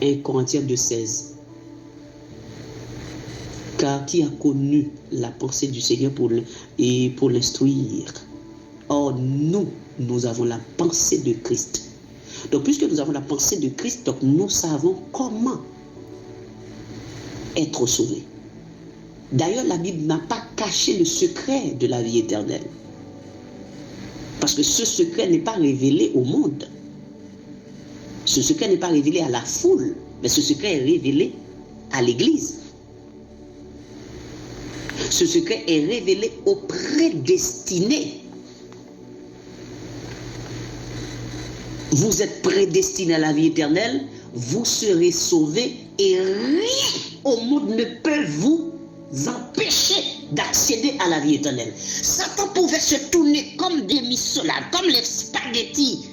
1 Corinthiens 2,16. Car qui a connu la pensée du Seigneur pour l'instruire? Or, nous avons la pensée de Christ. Donc, puisque nous avons la pensée de Christ, donc nous savons comment être sauvés. D'ailleurs, la Bible n'a pas caché le secret de la vie éternelle. Parce que ce secret n'est pas révélé au monde. Ce secret n'est pas révélé à la foule, mais ce secret est révélé à l'Église. Ce secret est révélé aux prédestinés. Vous êtes prédestinés à la vie éternelle, vous serez sauvés et rien au monde ne peut vous empêcher d'accéder à la vie éternelle. Satan pouvait se tourner comme des missolades, comme les spaghettis,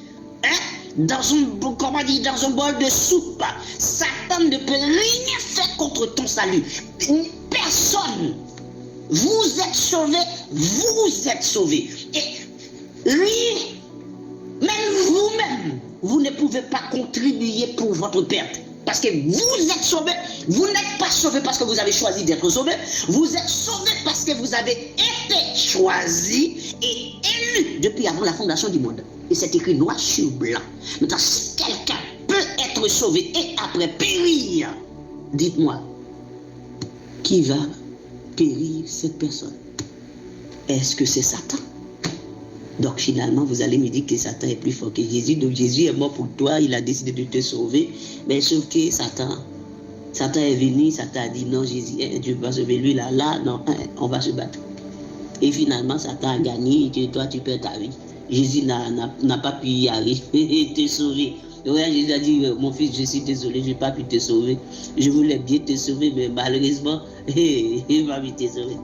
dans un bol de soupe. Satan ne peut rien faire contre ton salut. Personne. Vous êtes sauvés, vous êtes sauvés. Et rien, même vous-même, vous ne pouvez pas contribuer pour votre perte. Parce que vous êtes sauvés, vous n'êtes pas sauvés parce que vous avez choisi d'être sauvés, vous êtes sauvés parce que vous avez été choisis et élus depuis avant la fondation du monde. Et c'est écrit noir sur blanc. Maintenant, si quelqu'un peut être sauvé et après périr, dites-moi, qui va périr cette personne? Est-ce que c'est Satan? Donc finalement, vous allez me dire que Satan est plus fort que Jésus. Donc Jésus est mort pour toi, il a décidé de te sauver. Mais sauf que Satan est venu, Satan a dit non, Jésus, Dieu va sauver lui là, non, on va se battre. Et finalement, Satan a gagné et toi, tu perds ta vie. Jésus n'a pas pu y arriver, te sauver. Ouais, Jésus a dit, mon fils, je suis désolé, je n'ai pas pu te sauver. Je voulais bien te sauver, mais malheureusement, il m'a pu te sauver.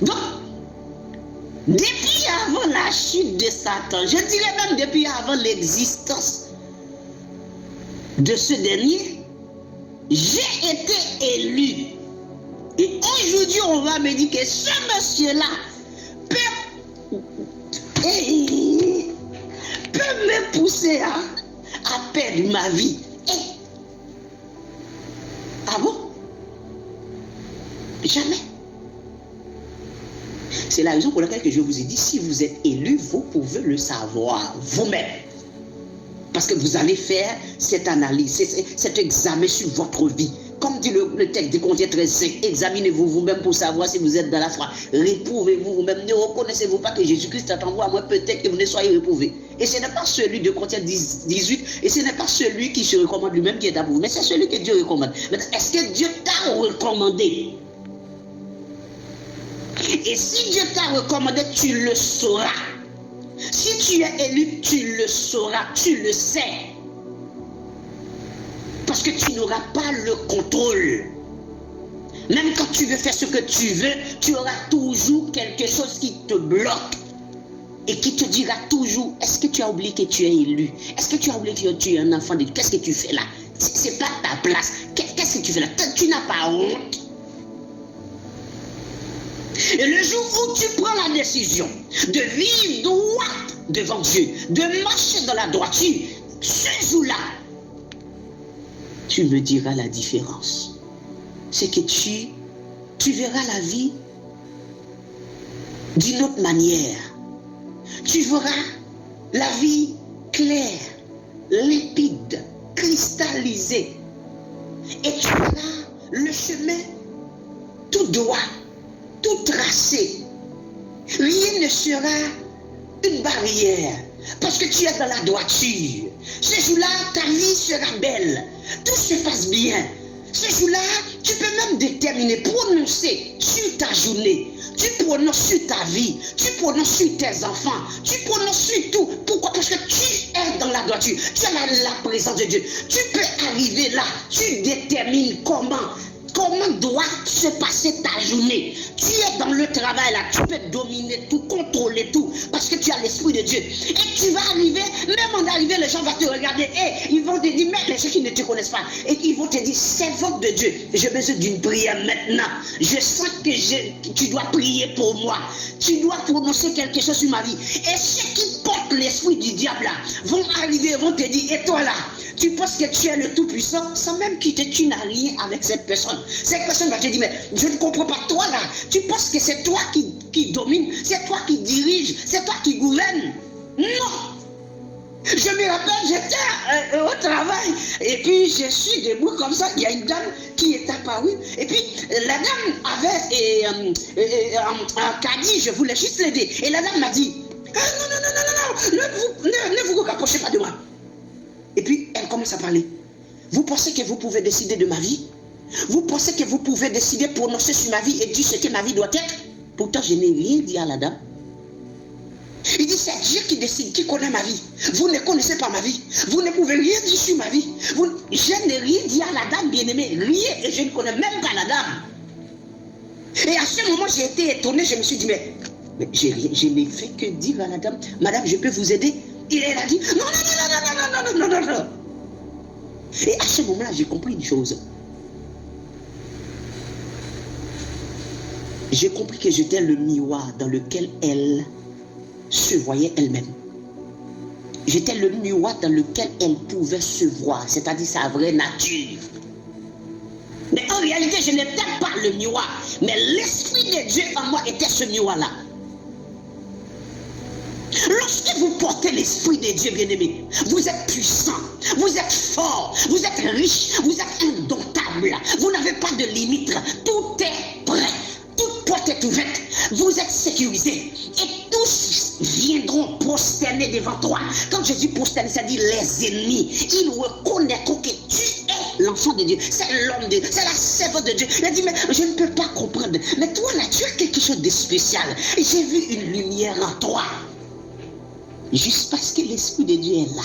Donc, depuis avant la chute de Satan, je dirais même depuis avant l'existence de ce dernier, j'ai été élu. Et aujourd'hui, on va me dire que ce monsieur-là peut me pousser à perdre ma vie. Ah bon? Jamais. C'est la raison pour laquelle je vous ai dit, si vous êtes élu, vous pouvez le savoir vous-même. Parce que vous allez faire cette analyse, cet examen sur votre vie. Comme dit le texte de Corinthiens 13:5, examinez-vous vous-même pour savoir si vous êtes dans la foi. Réprouvez-vous vous-même. Ne reconnaissez-vous pas que Jésus-Christ est en vous, à moins peut-être que vous ne soyez réprouvés. Et ce n'est pas celui de Corinthiens 18, et ce n'est pas celui qui se recommande lui-même qui est à vous, mais c'est celui que Dieu recommande. Mais est-ce que Dieu t'a recommandé? Et si Dieu t'a recommandé, tu le sauras. Si tu es élu, tu le sauras, tu le sais. Parce que tu n'auras pas le contrôle. Même quand tu veux faire ce que tu veux, tu auras toujours quelque chose qui te bloque. Et qui te dira toujours, est-ce que tu as oublié que tu es élu? Est-ce que tu as oublié que tu es un enfant de Dieu? Qu'est-ce que tu fais là? C'est pas ta place. Qu'est-ce que tu fais là? Tu n'as pas honte. Et le jour où tu prends la décision de vivre droit devant Dieu, de marcher dans la droiture, ce jour-là, tu me diras la différence. C'est que tu verras la vie d'une autre manière. Tu verras la vie claire, limpide, cristallisée. Et tu verras le chemin tout droit, tout tracé. Rien ne sera une barrière. Parce que tu es dans la droiture. Ce jour-là, ta vie sera belle. Tout se passe bien. Ce jour-là, tu peux même déterminer, prononcer sur ta journée. Tu prononces sur ta vie. Tu prononces sur tes enfants. Tu prononces sur tout. Pourquoi? Parce que tu es dans la droiture. Tu as la présence de Dieu. Tu peux arriver là. Tu détermines comment doit se passer ta journée. Tu es dans le travail là, tu peux dominer tout, contrôler tout, parce que tu as l'Esprit de Dieu. Et tu vas arriver, même en arrivant, les gens vont te regarder, et ils vont te dire, mais les gens qui ne te connaissent pas, et ils vont te dire, servante de Dieu, j'ai besoin d'une prière maintenant. Je sens que tu dois prier pour moi. Tu dois prononcer quelque chose sur ma vie. Et ceux qui portent l'esprit du diable là, vont arriver, vont te dire, et toi là, Tu penses que tu es le Tout-Puissant sans même quitter, tu n'as rien avec cette personne. Cette personne va te dire, mais je ne comprends pas toi là. Tu penses que c'est toi qui domine, c'est toi qui dirige, c'est toi qui gouverne. Non! Je me rappelle, j'étais au travail et puis je suis debout comme ça. Il y a une dame qui est apparue et puis la dame avait un caddie, je voulais juste l'aider. Et la dame m'a dit, ne vous rapprochez pas de moi. Et puis elle commence à parler. Vous pensez que vous pouvez décider de ma vie? Vous pensez que vous pouvez décider, prononcer sur ma vie et dire ce que ma vie doit être? Pourtant, je n'ai rien dit à la dame. Il dit, c'est Dieu qui décide, qui connaît ma vie. Vous ne connaissez pas ma vie. Vous ne pouvez rien dire sur ma vie. Je n'ai rien dit à la dame, bien-aimée. Rien, et je ne connais même pas la dame. Et à ce moment, j'ai été étonné. Je me suis dit, mais je n'ai fait que dire à la dame, madame, je peux vous aider? Et elle a dit, non. Et à ce moment-là, j'ai compris une chose. J'ai compris que j'étais le miroir dans lequel elle se voyait elle-même. J'étais le miroir dans lequel elle pouvait se voir, c'est-à-dire sa vraie nature. Mais en réalité, je n'étais pas le miroir, mais l'Esprit de Dieu en moi était ce miroir-là. Lorsque vous portez l'Esprit de Dieu, bien-aimé, vous êtes puissant, vous êtes fort, vous êtes riche, vous êtes indomptable, vous n'avez pas de limite, tout est prêt. Toute porte est ouverte, vous êtes sécurisés et tous viendront prosterner devant toi. Quand Jésus prosterne, ça dit les ennemis, ils reconnaîtront que tu es l'enfant de Dieu, c'est l'homme de Dieu, c'est la servante de Dieu. Il a dit, mais je ne peux pas comprendre, mais toi là, tu as quelque chose de spécial. J'ai vu une lumière en toi, juste parce que l'Esprit de Dieu est là.